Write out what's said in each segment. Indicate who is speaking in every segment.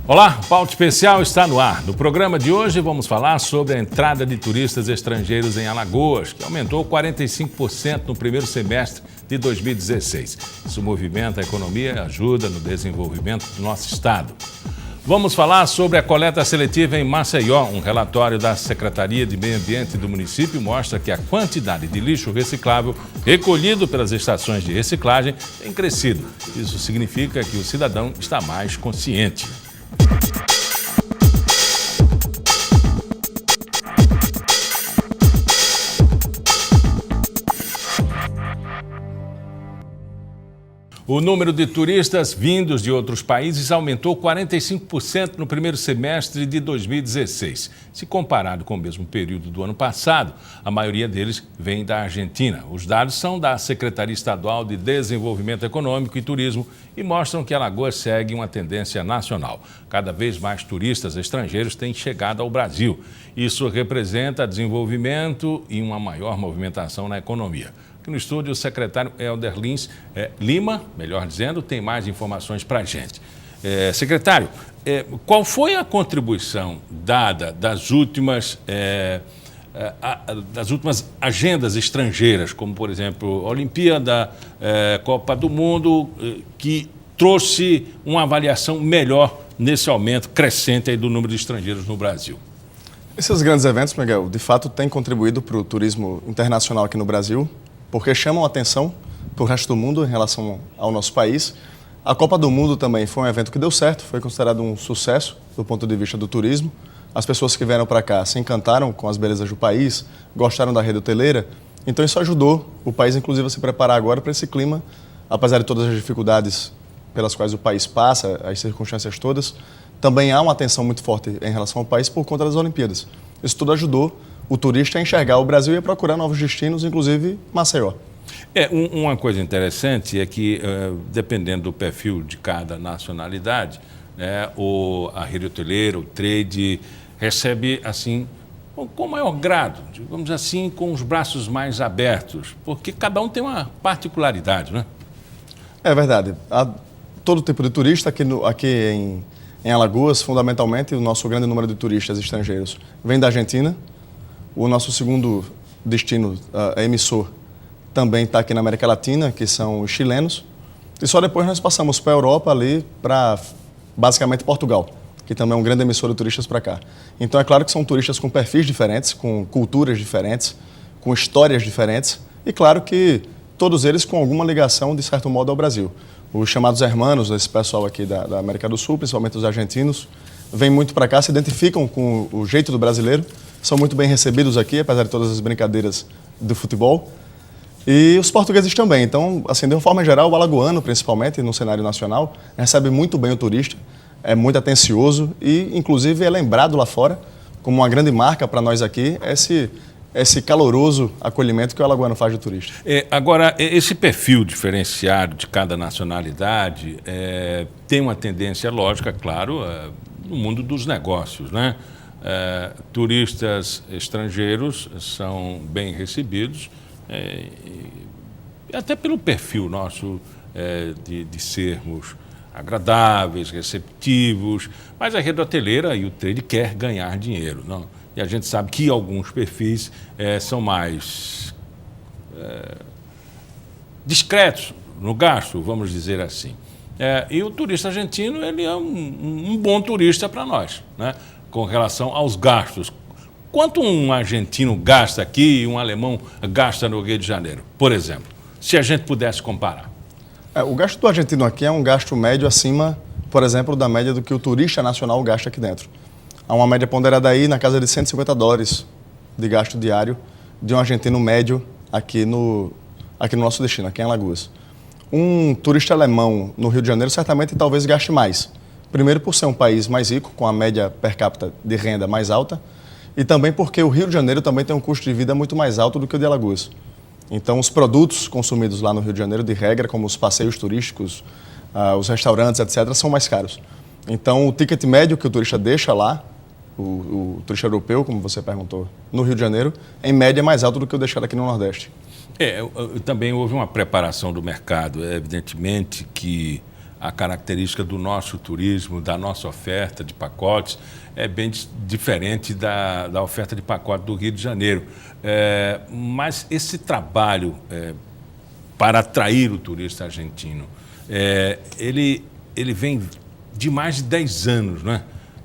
Speaker 1: Olá, o Pauta Especial está no ar. No programa de hoje vamos falar sobre a entrada de turistas estrangeiros em Alagoas, que aumentou 45% no primeiro semestre de 2016. Isso movimenta a economia e ajuda no desenvolvimento do nosso estado. Vamos falar sobre a coleta seletiva em Maceió. Um relatório da Secretaria de Meio Ambiente do município mostra que a quantidade de lixo reciclável recolhido pelas estações de reciclagem tem crescido. Isso significa que o cidadão está mais consciente. O número de turistas vindos de outros países aumentou 45% no primeiro semestre de 2016. Se comparado com o mesmo período do ano passado, a maioria deles vem da Argentina. Os dados são da Secretaria Estadual de Desenvolvimento Econômico e Turismo e mostram que Alagoas segue uma tendência nacional. Cada vez mais turistas estrangeiros têm chegado ao Brasil. Isso representa desenvolvimento e uma maior movimentação na economia. Aqui no estúdio, o secretário Helder Lima, melhor dizendo, tem mais informações para a gente. Secretário, qual foi a contribuição dada das últimas agendas estrangeiras, como, por exemplo, a Olimpíada, Copa do Mundo, que trouxe uma avaliação melhor nesse aumento crescente aí do número de estrangeiros no Brasil?
Speaker 2: Esses grandes eventos, Miguel, de fato têm contribuído para o turismo internacional aqui no Brasil, porque chamam a atenção para o resto do mundo em relação ao nosso país. A Copa do Mundo também foi um evento que deu certo, foi considerado um sucesso do ponto de vista do turismo. As pessoas que vieram para cá se encantaram com as belezas do país, gostaram da rede hoteleira, então isso ajudou o país, inclusive, a se preparar agora para esse clima, apesar de todas as dificuldades pelas quais o país passa, as circunstâncias todas, também há uma atenção muito forte em relação ao país por conta das Olimpíadas. Isso tudo ajudou o turista a enxergar o Brasil e a procurar novos destinos, inclusive Maceió.
Speaker 1: Uma coisa interessante é que, dependendo do perfil de cada nacionalidade, a rede hoteleira, o trade, recebe assim, com maior grado, digamos assim, com os braços mais abertos, porque cada um tem uma particularidade, né?
Speaker 2: É verdade. Há todo tipo de turista aqui em Alagoas, fundamentalmente, o nosso grande número de turistas estrangeiros vem da Argentina. O nosso segundo destino emissor também está aqui na América Latina, que são os chilenos. E só depois nós passamos para a Europa, ali para basicamente Portugal, que também é um grande emissor de turistas para cá. Então é claro que são turistas com perfis diferentes, com culturas diferentes, com histórias diferentes e claro que todos eles com alguma ligação, de certo modo, ao Brasil. Os chamados hermanos, esse pessoal aqui da América do Sul, principalmente os argentinos, vêm muito para cá, se identificam com o jeito do brasileiro, são muito bem recebidos aqui, apesar de todas as brincadeiras do futebol. E os portugueses também. Então, assim, de uma forma geral, o alagoano, principalmente, no cenário nacional, recebe muito bem o turista, é muito atencioso e, inclusive, é lembrado lá fora como uma grande marca para nós aqui, esse caloroso acolhimento que o alagoano faz do turista.
Speaker 1: Agora, esse perfil diferenciado de cada nacionalidade tem uma tendência lógica, claro, no mundo dos negócios, né? Turistas estrangeiros são bem recebidos, até pelo perfil nosso de sermos agradáveis, receptivos, mas a rede hoteleira e o trade quer ganhar dinheiro, não? E a gente sabe que alguns perfis são mais discretos no gasto, vamos dizer assim. E o turista argentino, ele é um bom turista para nós, né? Com relação aos gastos. Quanto um argentino gasta aqui e um alemão gasta no Rio de Janeiro, por exemplo, se a gente pudesse comparar?
Speaker 2: O gasto do argentino aqui é um gasto médio acima, por exemplo, da média do que o turista nacional gasta aqui dentro. Há uma média ponderada aí na casa de $150 de gasto diário de um argentino médio aqui no nosso destino, aqui em Alagoas. Um turista alemão no Rio de Janeiro certamente talvez gaste mais. Primeiro por ser um país mais rico, com a média per capita de renda mais alta, e também porque o Rio de Janeiro também tem um custo de vida muito mais alto do que o de Alagoas. Então, os produtos consumidos lá no Rio de Janeiro, de regra, como os passeios turísticos, os restaurantes, etc., são mais caros. Então, o ticket médio que o turista deixa lá, o turista europeu, como você perguntou, no Rio de Janeiro, em média é mais alto do que o deixado aqui no Nordeste.
Speaker 1: Também houve uma preparação do mercado. Evidentemente que a característica do nosso turismo, da nossa oferta de pacotes, é bem diferente da oferta de pacote do Rio de Janeiro. Mas esse trabalho para atrair o turista argentino, ele vem de mais de 10 anos, não é?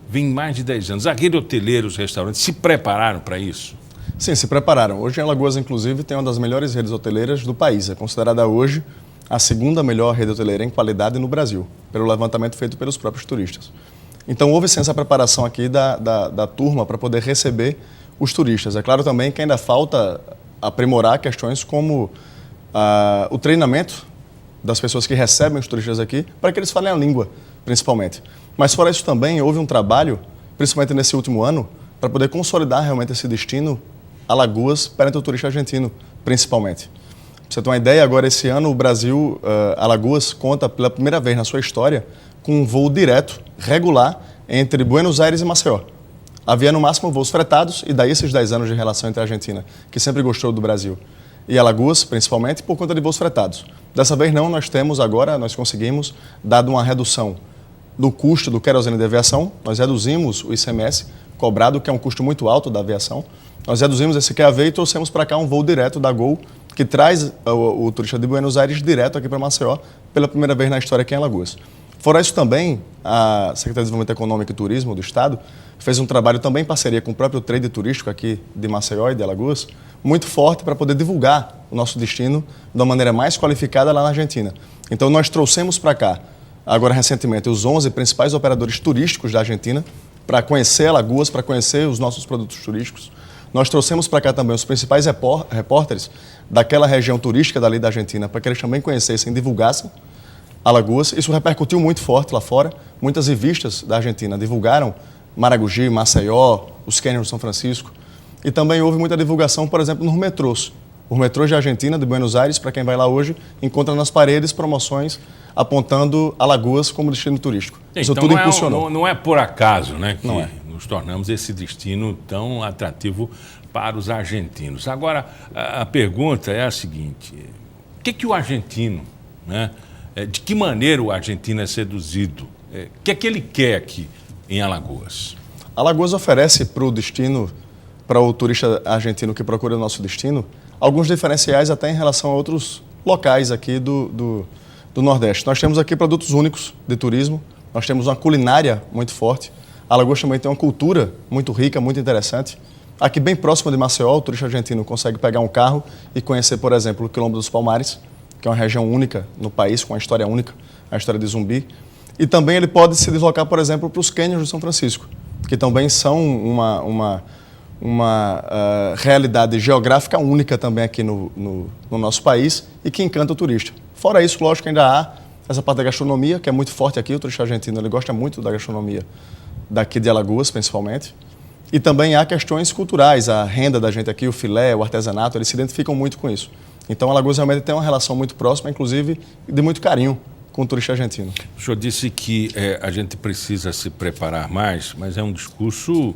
Speaker 1: Vem mais de 10 anos. A rede hoteleira, os restaurantes se prepararam para isso?
Speaker 2: Sim, se prepararam. Hoje em Alagoas, inclusive, tem uma das melhores redes hoteleiras do país. É considerada hoje a segunda melhor rede hoteleira em qualidade no Brasil, pelo levantamento feito pelos próprios turistas. Então, houve sim essa preparação aqui da turma para poder receber os turistas. É claro também que ainda falta aprimorar questões como o treinamento das pessoas que recebem os turistas aqui, para que eles falem a língua, principalmente. Mas fora isso também, houve um trabalho, principalmente nesse último ano, para poder consolidar realmente esse destino Alagoas perante o turista argentino, principalmente. Pra você ter uma ideia, agora esse ano o Brasil, Alagoas, conta pela primeira vez na sua história com um voo direto, regular, entre Buenos Aires e Maceió. Havia no máximo voos fretados, e daí esses 10 anos de relação entre a Argentina, que sempre gostou do Brasil, e Alagoas, principalmente, por conta de voos fretados. Dessa vez não, nós conseguimos, dado uma redução do custo do querosene de aviação, nós reduzimos o ICMS cobrado, que é um custo muito alto da aviação. Nós reduzimos esse QAV e trouxemos para cá um voo direto da Gol, que traz o turista de Buenos Aires direto aqui para Maceió, pela primeira vez na história aqui em Alagoas. Fora isso também, a Secretaria de Desenvolvimento Econômico e Turismo do Estado fez um trabalho também em parceria com o próprio trade turístico aqui de Maceió e de Alagoas, muito forte para poder divulgar o nosso destino de uma maneira mais qualificada lá na Argentina. Então nós trouxemos para cá, agora recentemente, os 11 principais operadores turísticos da Argentina para conhecer Alagoas, para conhecer os nossos produtos turísticos. Nós trouxemos para cá também os principais repórteres daquela região turística dali da Argentina, para que eles também conhecessem e divulgassem Alagoas. Isso repercutiu muito forte lá fora. Muitas revistas da Argentina divulgaram Maragogi, Maceió, os cânions de São Francisco. E também houve muita divulgação, por exemplo, nos metrôs. Os metrôs da Argentina, de Buenos Aires, para quem vai lá hoje, encontra nas paredes promoções apontando Alagoas como destino turístico. Isso
Speaker 1: então
Speaker 2: tudo impulsionou.
Speaker 1: Não é por acaso, né, que
Speaker 2: Não é.
Speaker 1: nos tornamos esse destino tão atrativo para os argentinos. Agora, a pergunta é a seguinte: o que o argentino, né, de que maneira o argentino é seduzido? O que é que ele quer aqui em Alagoas?
Speaker 2: Alagoas oferece para o destino, para o turista argentino que procura o nosso destino, alguns diferenciais até em relação a outros locais aqui do Nordeste. Nós temos aqui produtos únicos de turismo, nós temos uma culinária muito forte. Alagoas também tem uma cultura muito rica, muito interessante. Aqui bem próximo de Maceió, o turista argentino consegue pegar um carro e conhecer, por exemplo, o Quilombo dos Palmares, que é uma região única no país, com uma história única, a história de Zumbi. E também ele pode se deslocar, por exemplo, para os cânions de São Francisco, que também são uma realidade geográfica única também aqui no nosso país e que encanta o turista. Fora isso, lógico, ainda há essa parte da gastronomia, que é muito forte aqui. O turista argentino ele gosta muito da gastronomia daqui de Alagoas, principalmente. E também há questões culturais, a renda da gente aqui, o filé, o artesanato, eles se identificam muito com isso. Então, Alagoas realmente tem uma relação muito próxima, inclusive de muito carinho com o turista argentino.
Speaker 1: O senhor disse que a gente precisa se preparar mais, mas é um discurso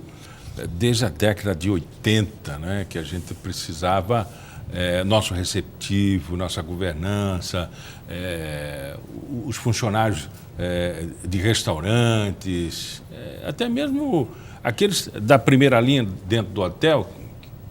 Speaker 1: desde a década de 80, né, que a gente precisava, nosso receptivo, nossa governança, os funcionários de restaurantes, até mesmo aqueles da primeira linha dentro do hotel,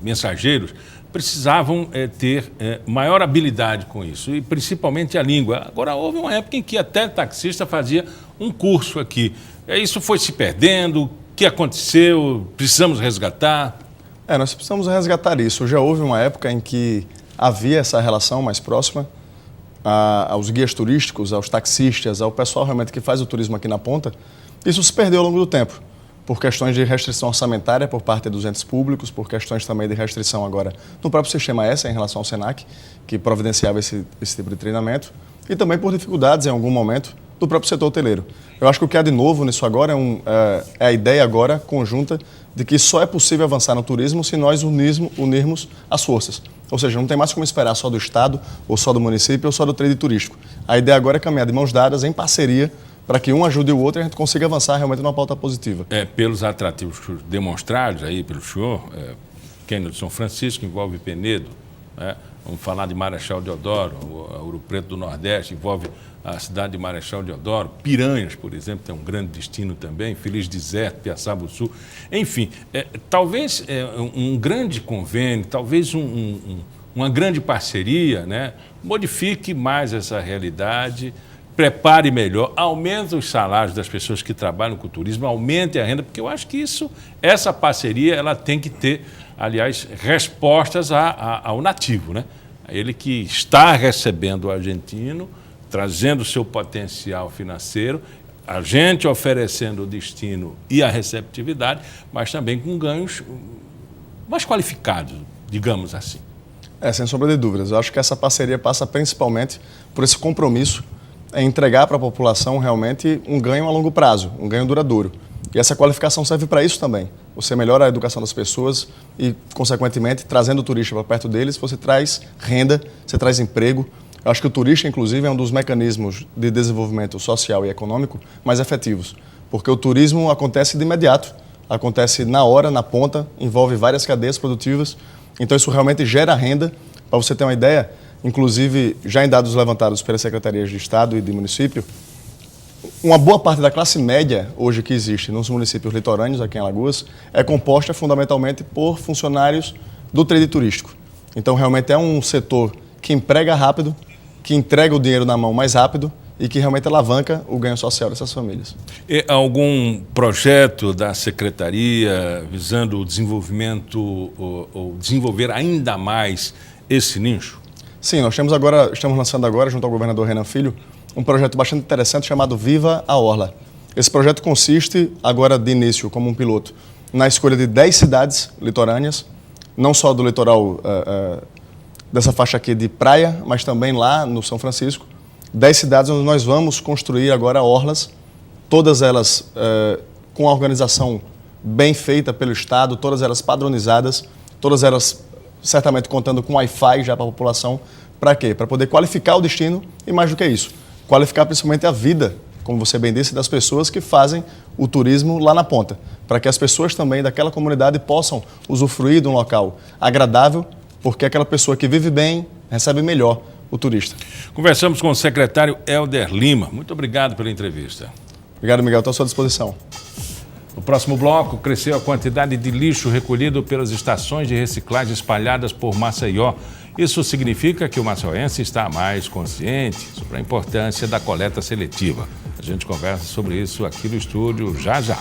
Speaker 1: mensageiros, precisavam ter maior habilidade com isso, e principalmente a língua. Agora, houve uma época em que até taxista fazia um curso aqui. Isso foi se perdendo. O que aconteceu? Precisamos resgatar?
Speaker 2: Nós precisamos resgatar isso. Já houve uma época em que havia essa relação mais próxima aos guias turísticos, aos taxistas, ao pessoal realmente que faz o turismo aqui na ponta. Isso se perdeu ao longo do tempo, por questões de restrição orçamentária por parte dos entes públicos, por questões também de restrição agora no próprio Sistema S em relação ao SENAC, que providenciava esse tipo de treinamento, e também por dificuldades em algum momento do próprio setor hoteleiro. Eu acho que o que há de novo nisso agora é a ideia agora conjunta de que só é possível avançar no turismo se nós unirmos as forças. Ou seja, não tem mais como esperar só do Estado, ou só do município, ou só do trade turístico. A ideia agora é caminhar de mãos dadas, em parceria, para que um ajude o outro e a gente consiga avançar realmente numa pauta positiva.
Speaker 1: Pelos atrativos demonstrados aí pelo senhor, Cânion de São Francisco envolve Penedo, Vamos falar de Marechal Deodoro, Ouro Preto do Nordeste, envolve a cidade de Marechal Deodoro. Piranhas, por exemplo, tem um grande destino também, Feliz Deserto, Piaçabuçu. Enfim, talvez um grande convênio, talvez uma grande parceria, né, modifique mais essa realidade, prepare melhor, aumente os salários das pessoas que trabalham com o turismo, aumente a renda, porque eu acho que essa parceria ela tem que ter, aliás, respostas ao nativo, né? Ele que está recebendo o argentino, trazendo o seu potencial financeiro, a gente oferecendo o destino e a receptividade, mas também com ganhos mais qualificados, digamos assim.
Speaker 2: Sem sombra de dúvidas. Eu acho que essa parceria passa principalmente por esse compromisso em entregar para a população realmente um ganho a longo prazo, um ganho duradouro. E essa qualificação serve para isso também. Você melhora a educação das pessoas e, consequentemente, trazendo o turista para perto deles, você traz renda, você traz emprego. Eu acho que o turista, inclusive, é um dos mecanismos de desenvolvimento social e econômico mais efetivos, porque o turismo acontece de imediato, acontece na hora, na ponta, envolve várias cadeias produtivas, então isso realmente gera renda. Para você ter uma ideia, inclusive, já em dados levantados pelas secretarias de Estado e de município, uma boa parte da classe média hoje que existe nos municípios litorâneos, aqui em Alagoas, é composta fundamentalmente por funcionários do trade turístico. Então, realmente é um setor que emprega rápido, que entrega o dinheiro na mão mais rápido e que realmente alavanca o ganho social dessas famílias.
Speaker 1: E algum projeto da Secretaria visando o desenvolvimento ou desenvolver ainda mais esse nicho?
Speaker 2: Sim, nós estamos lançando agora, junto ao governador Renan Filho, um projeto bastante interessante chamado Viva a Orla. Esse projeto consiste, agora de início, como um piloto, na escolha de 10 cidades litorâneas, não só do litoral dessa faixa aqui de praia, mas também lá no São Francisco. 10 cidades onde nós vamos construir agora orlas, todas elas com a organização bem feita pelo Estado, todas elas padronizadas, todas elas certamente contando com Wi-Fi já para a população. Para quê? Para poder qualificar o destino e, mais do que isso, qualificar principalmente a vida, como você bem disse, das pessoas que fazem o turismo lá na ponta, para que as pessoas também daquela comunidade possam usufruir de um local agradável, porque aquela pessoa que vive bem recebe melhor o turista.
Speaker 1: Conversamos com o secretário Helder Lima. Muito obrigado pela entrevista.
Speaker 2: Obrigado, Miguel. Estou à sua disposição.
Speaker 1: No próximo bloco, cresceu a quantidade de lixo recolhido pelas estações de reciclagem espalhadas por Maceió. Isso significa que o maceioense está mais consciente sobre a importância da coleta seletiva. A gente conversa sobre isso aqui no estúdio já já.